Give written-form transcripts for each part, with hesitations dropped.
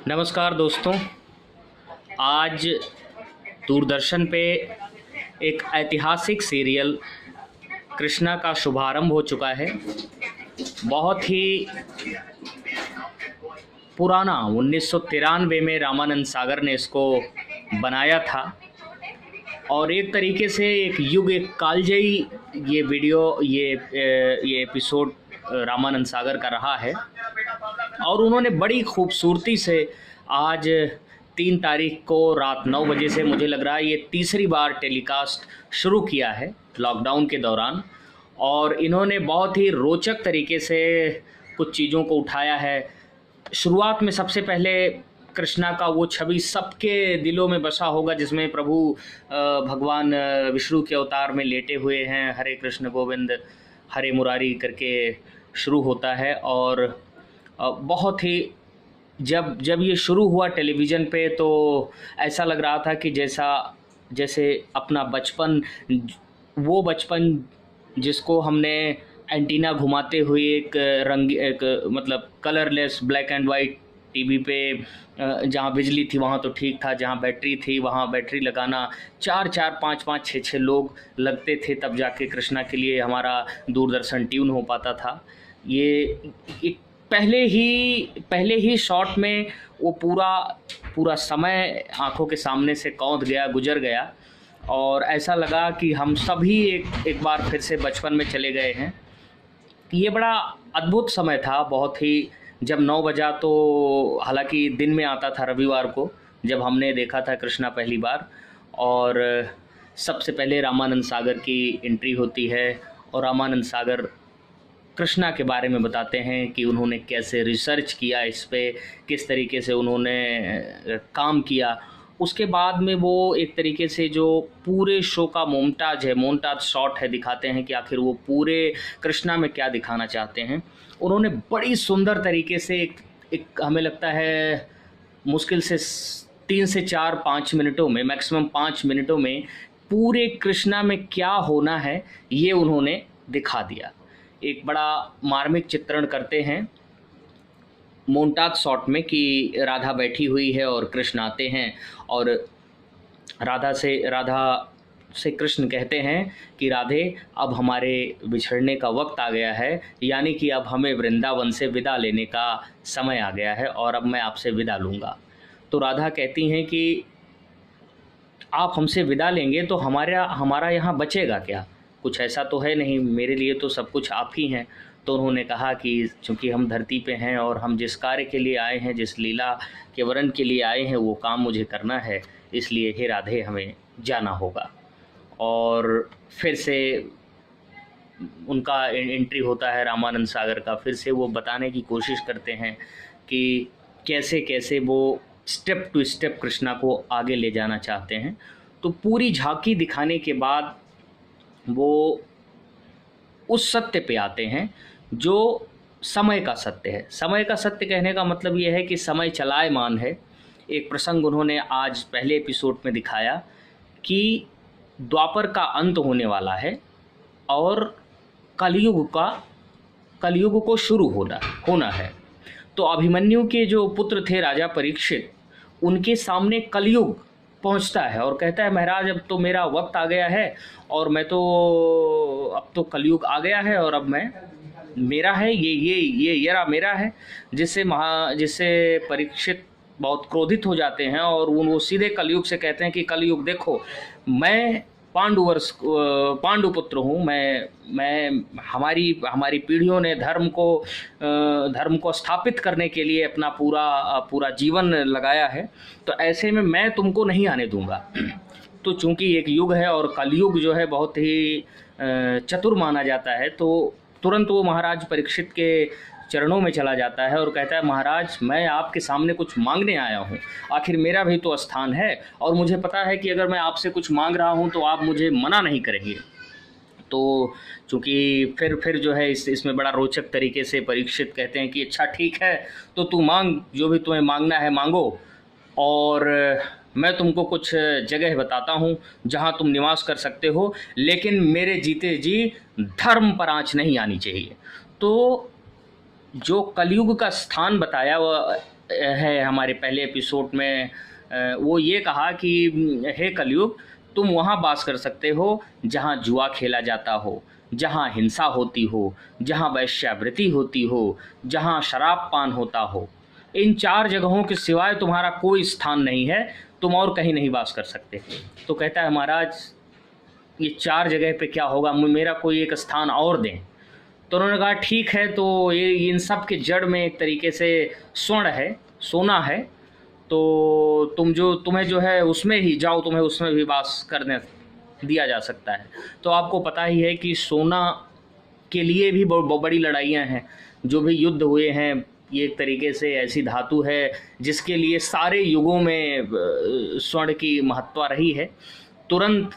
नमस्कार दोस्तों। आज दूरदर्शन पे एक ऐतिहासिक सीरियल कृष्णा का शुभारंभ हो चुका है। बहुत ही पुराना 1993 में रामानंद सागर ने इसको बनाया था और एक तरीके से एक युग, एक कालजयी ये वीडियो, ये एपिसोड रामानंद सागर का रहा है। और उन्होंने बड़ी खूबसूरती से आज 3 तारीख को रात 9 बजे से, मुझे लग रहा है ये तीसरी बार टेलीकास्ट शुरू किया है लॉकडाउन के दौरान। और इन्होंने बहुत ही रोचक तरीके से कुछ चीज़ों को उठाया है। शुरुआत में सबसे पहले कृष्णा का वो छवि सबके दिलों में बसा होगा जिसमें प्रभु भगवान विष्णु के अवतार में लेटे हुए हैं। हरे कृष्ण गोविंद हरे मुरारी करके शुरू होता है। और बहुत ही जब ये शुरू हुआ टेलीविज़न पे तो ऐसा लग रहा था कि जैसे अपना बचपन, वो बचपन जिसको हमने एंटीना घुमाते हुए एक मतलब colourless black and white TV पे, जहाँ बिजली थी वहाँ तो ठीक था, जहाँ बैटरी थी वहाँ बैटरी लगाना 4-4, 5-5, 6-6 लोग लगते थे, तब जाके कृष्णा के लिए हमारा दूरदर्शन ट्यून हो पाता था। ये पहले ही शॉट में वो पूरा समय आंखों के सामने से कौंध गया, गुजर गया और ऐसा लगा कि हम सभी एक बार फिर से बचपन में चले गए हैं। ये बड़ा अद्भुत समय था बहुत ही। जब 9 बजा तो हालांकि दिन में आता था, रविवार को जब हमने देखा था कृष्णा पहली बार। और सबसे पहले रामानंद सागर की एंट्री होती है और रामानंद सागर कृष्णा के बारे में बताते हैं कि उन्होंने कैसे रिसर्च किया इस पे, किस तरीके से उन्होंने काम किया। उसके बाद में वो एक तरीके से जो पूरे शो का मोन्टाज शॉट है, दिखाते हैं कि आखिर वो पूरे कृष्णा में क्या दिखाना चाहते हैं। उन्होंने बड़ी सुंदर तरीके से एक हमें लगता है मुश्किल से 3 से 4-5 मिनटों में, मैक्सिमम 5 मिनटों में पूरे कृष्णा में क्या होना है ये उन्होंने दिखा दिया। एक बड़ा मार्मिक चित्रण करते हैं मोन्टाज शॉट में कि राधा बैठी हुई है और कृष्ण आते हैं और राधा से कृष्ण कहते हैं कि राधे, अब हमारे बिछड़ने का वक्त आ गया है, यानी कि अब हमें वृंदावन से विदा लेने का समय आ गया है और अब मैं आपसे विदा लूँगा। तो राधा कहती हैं कि आप हमसे विदा लेंगे तो हमारा यहाँ बचेगा क्या? कुछ ऐसा तो है नहीं, मेरे लिए तो सब कुछ आप ही हैं। तो उन्होंने कहा कि चूँकि हम धरती पे हैं और हम जिस कार्य के लिए आए हैं, जिस लीला के वर्ण के लिए आए हैं, वो काम मुझे करना है, इसलिए हे राधे हमें जाना होगा। और फिर से उनका एंट्री होता है रामानंद सागर का। फिर से वो बताने की कोशिश करते हैं कि कैसे कैसे वो स्टेप टू स्टेप कृष्णा को आगे ले जाना चाहते हैं। तो पूरी झांकी दिखाने के बाद वो उस सत्य पे आते हैं जो समय का सत्य है। समय का सत्य कहने का मतलब ये है कि समय चलायमान है। एक प्रसंग उन्होंने आज पहले एपिसोड में दिखाया कि द्वापर का अंत होने वाला है और कलयुग को शुरू होना है। तो अभिमन्यु के जो पुत्र थे राजा परीक्षित, उनके सामने कलयुग पहुंचता है और कहता है, महाराज अब तो मेरा वक्त आ गया है और अब तो कलयुग आ गया है और अब मेरा है ये मेरा है। जिससे परीक्षित बहुत क्रोधित हो जाते हैं और वो सीधे कलयुग से कहते हैं कि कलयुग देखो, मैं पांडु पुत्र हूँ, मैं हमारी पीढ़ियों ने धर्म को स्थापित करने के लिए अपना पूरा जीवन लगाया है, तो ऐसे में मैं तुमको नहीं आने दूंगा। तो चूंकि एक युग है और कलयुग जो है बहुत ही चतुर माना जाता है, तो तुरंत वो महाराज परीक्षित के चरणों में चला जाता है और कहता है, महाराज मैं आपके सामने कुछ मांगने आया हूँ, आखिर मेरा भी तो स्थान है और मुझे पता है कि अगर मैं आपसे कुछ मांग रहा हूँ तो आप मुझे मना नहीं करेंगे। तो चूँकि फिर जो है इसमें बड़ा रोचक तरीके से परीक्षित कहते हैं कि अच्छा ठीक है, तो तू मांग, जो भी तुम्हें मांगना है मांगो और मैं तुमको कुछ जगह बताता हूँ जहाँ तुम निवास कर सकते हो, लेकिन मेरे जीते जी धर्म पर आँच नहीं आनी चाहिए। तो जो कलयुग का स्थान बताया वह है हमारे पहले एपिसोड में, वो ये कहा कि हे कलयुग, तुम वहाँ वास कर सकते हो जहाँ जुआ खेला जाता हो, जहाँ हिंसा होती हो, जहाँ वैश्यावृत्ति होती हो, जहाँ शराब पान होता हो। इन 4 जगहों के सिवाय तुम्हारा कोई स्थान नहीं है, तुम और कहीं नहीं वास कर सकते। तो कहता है महाराज, ये 4 जगह पे क्या होगा, मेरा कोई एक स्थान और दें। तो उन्होंने कहा ठीक है, तो ये इन सब के जड़ में एक तरीके से स्वर्ण है, सोना है, तो तुम्हें जो है उसमें ही जाओ, तुम्हें उसमें भी वास करने दिया जा सकता है। तो आपको पता ही है कि सोना के लिए भी बड़ी लड़ाइयाँ हैं, जो भी युद्ध हुए हैं, ये एक तरीके से ऐसी धातु है जिसके लिए सारे युगों में स्वर्ण की महत्ता रही है। तुरंत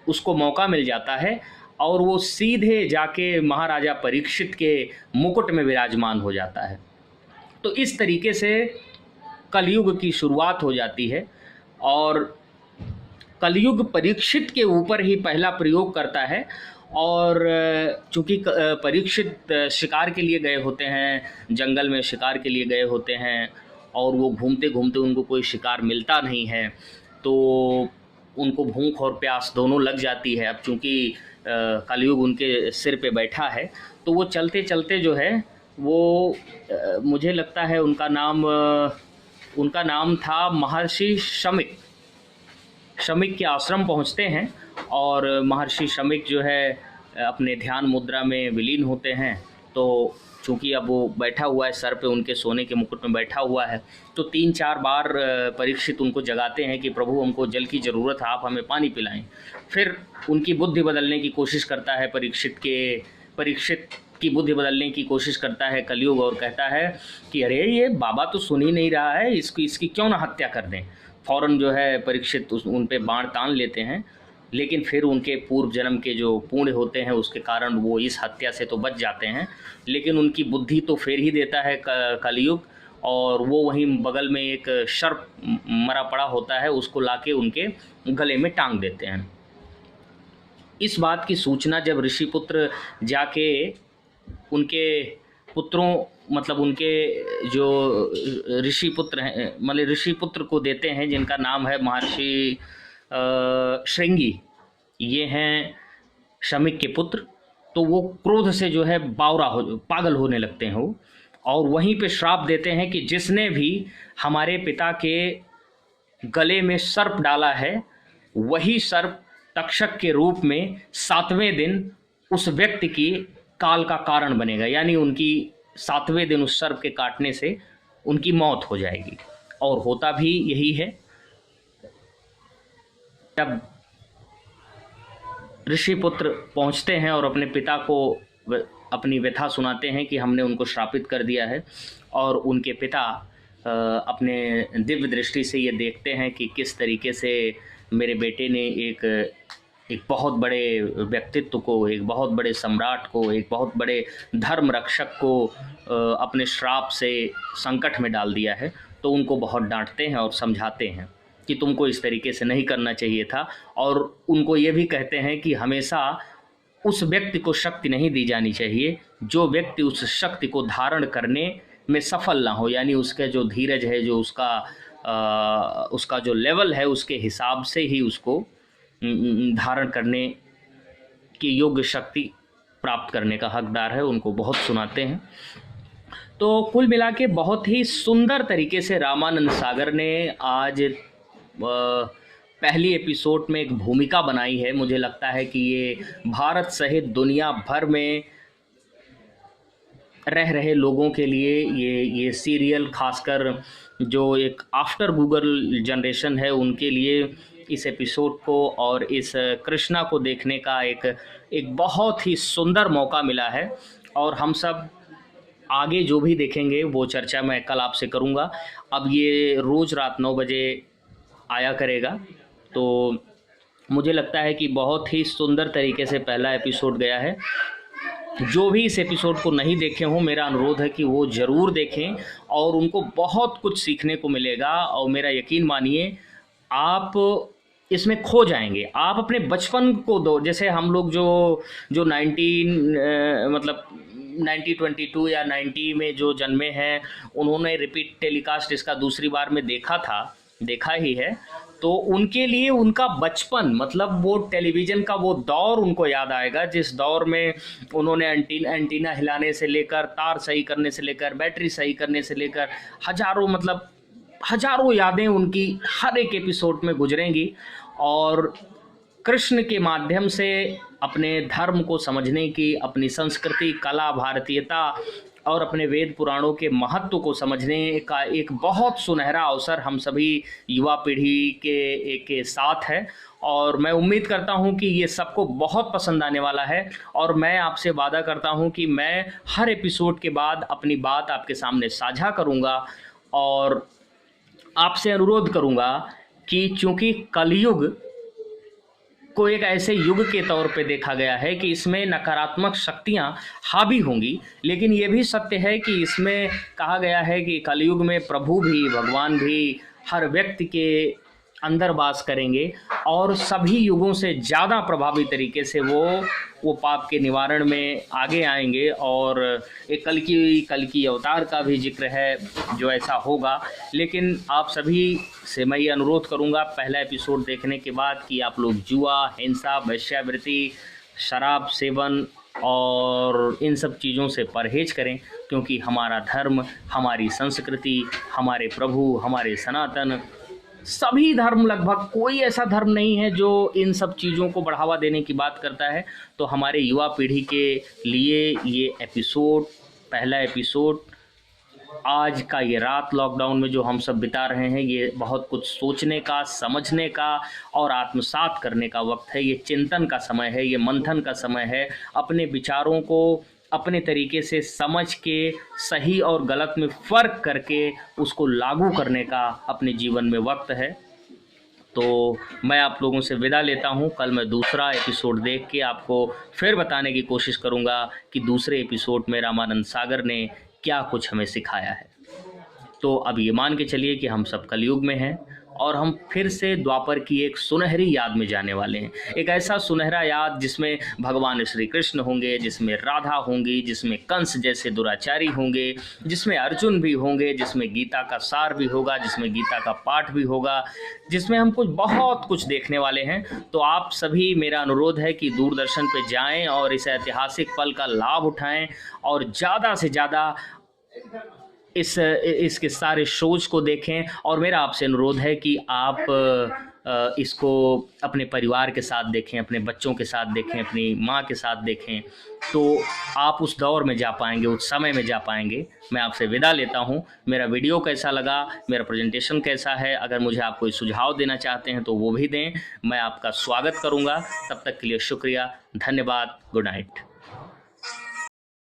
उसको मौका मिल जाता है और वो सीधे जाके महाराजा परीक्षित के मुकुट में विराजमान हो जाता है। तो इस तरीके से कलयुग की शुरुआत हो जाती है और कलयुग परीक्षित के ऊपर ही पहला प्रयोग करता है। और चूँकि परीक्षित शिकार के लिए गए होते हैं, जंगल में शिकार के लिए गए होते हैं और वो घूमते घूमते उनको कोई शिकार मिलता नहीं है, तो उनको भूख और प्यास दोनों लग जाती है। अब चूँकि कलयुग उनके सिर पे बैठा है, तो वो चलते चलते जो है वो मुझे लगता है उनका नाम था महर्षि शमिक। शमिक के आश्रम पहुंचते हैं और महर्षि शमिक जो है अपने ध्यान मुद्रा में विलीन होते हैं। तो चूँकि अब वो बैठा हुआ है, सर पे उनके सोने के मुकुट में बैठा हुआ है, तो 3-4 बार परीक्षित उनको जगाते हैं कि प्रभु हमको जल की ज़रूरत है, आप हमें पानी पिलाएं। फिर उनकी बुद्धि बदलने की कोशिश करता है, परीक्षित की बुद्धि बदलने की कोशिश करता है कलयुग, और कहता है कि अरे ये बाबा तो सुन ही नहीं रहा है, इसकी क्यों ना हत्या कर दें। फ़ौरन जो है परीक्षित उन पे बाण तान लेते हैं, लेकिन फिर उनके पूर्व जन्म के जो पुण्य होते हैं उसके कारण वो इस हत्या से तो बच जाते हैं, लेकिन उनकी बुद्धि तो फेर ही देता है कलयुग, और वो वहीं बगल में एक सर्प मरा पड़ा होता है, उसको लाके उनके गले में टांग देते हैं। इस बात की सूचना जब ऋषिपुत्र जाके उनके पुत्रों, मतलब उनके जो ऋषिपुत्र हैं, मतलब ऋषिपुत्र को देते हैं, जिनका नाम है महर्षि श्रृंगी, ये हैं शमिक के पुत्र। तो वो क्रोध से जो है पागल होने लगते हैं वो, और वहीं पे श्राप देते हैं कि जिसने भी हमारे पिता के गले में सर्प डाला है, वही सर्प तक्षक के रूप में 7वें दिन उस व्यक्ति की काल का कारण बनेगा, यानी उनकी 7वें दिन उस सर्प के काटने से उनकी मौत हो जाएगी। और होता भी यही है। जब ऋषिपुत्र पहुंचते हैं और अपने पिता को अपनी व्यथा सुनाते हैं कि हमने उनको श्रापित कर दिया है, और उनके पिता अपने दिव्य दृष्टि से ये देखते हैं कि किस तरीके से मेरे बेटे ने एक बहुत बड़े व्यक्तित्व को, एक बहुत बड़े सम्राट को, एक बहुत बड़े धर्म रक्षक को अपने श्राप से संकट में डाल दिया है। तो उनको बहुत डांटते हैं और समझाते हैं कि तुमको इस तरीके से नहीं करना चाहिए था, और उनको ये भी कहते हैं कि हमेशा उस व्यक्ति को शक्ति नहीं दी जानी चाहिए जो व्यक्ति उस शक्ति को धारण करने में सफल ना हो, यानी उसका जो धीरज है, जो उसका जो लेवल है, उसके हिसाब से ही उसको धारण करने की योग्य शक्ति प्राप्त करने का हकदार है। उनको बहुत सुनाते हैं। तो कुल मिला के बहुत ही सुंदर तरीके से रामानंद सागर ने आज पहली एपिसोड में एक भूमिका बनाई है। मुझे लगता है कि ये भारत सहित दुनिया भर में रह रहे लोगों के लिए ये सीरियल, खासकर जो एक आफ्टर गूगल जनरेशन है, उनके लिए इस एपिसोड को और इस कृष्णा को देखने का एक बहुत ही सुंदर मौका मिला है। और हम सब आगे जो भी देखेंगे वो चर्चा मैं कल आपसे करूँगा। अब ये रोज़ रात 9 बजे आया करेगा, तो मुझे लगता है कि बहुत ही सुंदर तरीके से पहला एपिसोड गया है। जो भी इस एपिसोड को नहीं देखे हों, मेरा अनुरोध है कि वो ज़रूर देखें और उनको बहुत कुछ सीखने को मिलेगा। और मेरा यकीन मानिए, आप इसमें खो जाएंगे। आप अपने बचपन को दो, जैसे हम लोग जो 19 मतलब 1922 या 90 में जो जन्मे हैं, उन्होंने रिपीट टेलीकास्ट इसका दूसरी बार में देखा ही है। तो उनके लिए उनका बचपन, मतलब वो टेलीविज़न का वो दौर उनको याद आएगा, जिस दौर में उन्होंने एंटीना हिलाने से लेकर, तार सही करने से लेकर, बैटरी सही करने से लेकर हजारों यादें उनकी हर एक एपिसोड में गुजरेंगी। और कृष्ण के माध्यम से अपने धर्म को समझने की, अपनी संस्कृति, कला, भारतीयता और अपने वेद पुराणों के महत्व को समझने का एक बहुत सुनहरा अवसर हम सभी युवा पीढ़ी के साथ है। और मैं उम्मीद करता हूं कि ये सबको बहुत पसंद आने वाला है। और मैं आपसे वादा करता हूं कि मैं हर एपिसोड के बाद अपनी बात आपके सामने साझा करूंगा और आपसे अनुरोध करूंगा कि चूंकि कलयुग को एक ऐसे युग के तौर पे देखा गया है कि इसमें नकारात्मक शक्तियां हावी होंगी, लेकिन ये भी सत्य है कि इसमें कहा गया है कि कलयुग में प्रभु भी, भगवान भी हर व्यक्ति के अंदर वास करेंगे और सभी युगों से ज़्यादा प्रभावी तरीके से वो पाप के निवारण में आगे आएंगे। और एक कल की अवतार का भी जिक्र है जो ऐसा होगा। लेकिन आप सभी से मैं ये अनुरोध करूंगा पहला एपिसोड देखने के बाद कि आप लोग जुआ, हिंसा, वेश्यावृत्ति, शराब सेवन और इन सब चीज़ों से परहेज करें, क्योंकि हमारा धर्म, हमारी संस्कृति, हमारे प्रभु, हमारे सनातन, सभी धर्म, लगभग कोई ऐसा धर्म नहीं है जो इन सब चीज़ों को बढ़ावा देने की बात करता है। तो हमारे युवा पीढ़ी के लिए ये एपिसोड, पहला एपिसोड, आज का ये रात लॉकडाउन में जो हम सब बिता रहे हैं, ये बहुत कुछ सोचने का, समझने का और आत्मसात करने का वक्त है। ये चिंतन का समय है, ये मंथन का समय है। अपने विचारों को अपने तरीके से समझ के, सही और गलत में फ़र्क करके उसको लागू करने का अपने जीवन में वक्त है। तो मैं आप लोगों से विदा लेता हूं। कल मैं दूसरा एपिसोड देख के आपको फिर बताने की कोशिश करूंगा कि दूसरे एपिसोड में रामानंद सागर ने क्या कुछ हमें सिखाया है। तो अब ये मान के चलिए कि हम सब कलयुग में हैं और हम फिर से द्वापर की एक सुनहरी याद में जाने वाले हैं। एक ऐसा सुनहरा याद जिसमें भगवान श्री कृष्ण होंगे, जिसमें राधा होंगी, जिसमें कंस जैसे दुराचारी होंगे, जिसमें अर्जुन भी होंगे, जिसमें गीता का सार भी होगा, जिसमें गीता का पाठ भी होगा, जिसमें हम बहुत कुछ देखने वाले हैं। तो आप सभी, मेरा अनुरोध है कि दूरदर्शन पे जाएं और इस ऐतिहासिक पल का लाभ उठाएं और ज़्यादा से ज़्यादा इसके सारे शोज को देखें। और मेरा आपसे अनुरोध है कि आप इसको अपने परिवार के साथ देखें, अपने बच्चों के साथ देखें, अपनी माँ के साथ देखें, तो आप उस दौर में जा पाएंगे, उस समय में जा पाएंगे। मैं आपसे विदा लेता हूँ। मेरा वीडियो कैसा लगा, मेरा प्रेजेंटेशन कैसा है, अगर मुझे आप कोई सुझाव देना चाहते हैं तो वो भी दें, मैं आपका स्वागत करूँगा। तब तक के लिए शुक्रिया, धन्यवाद, गुड नाइट।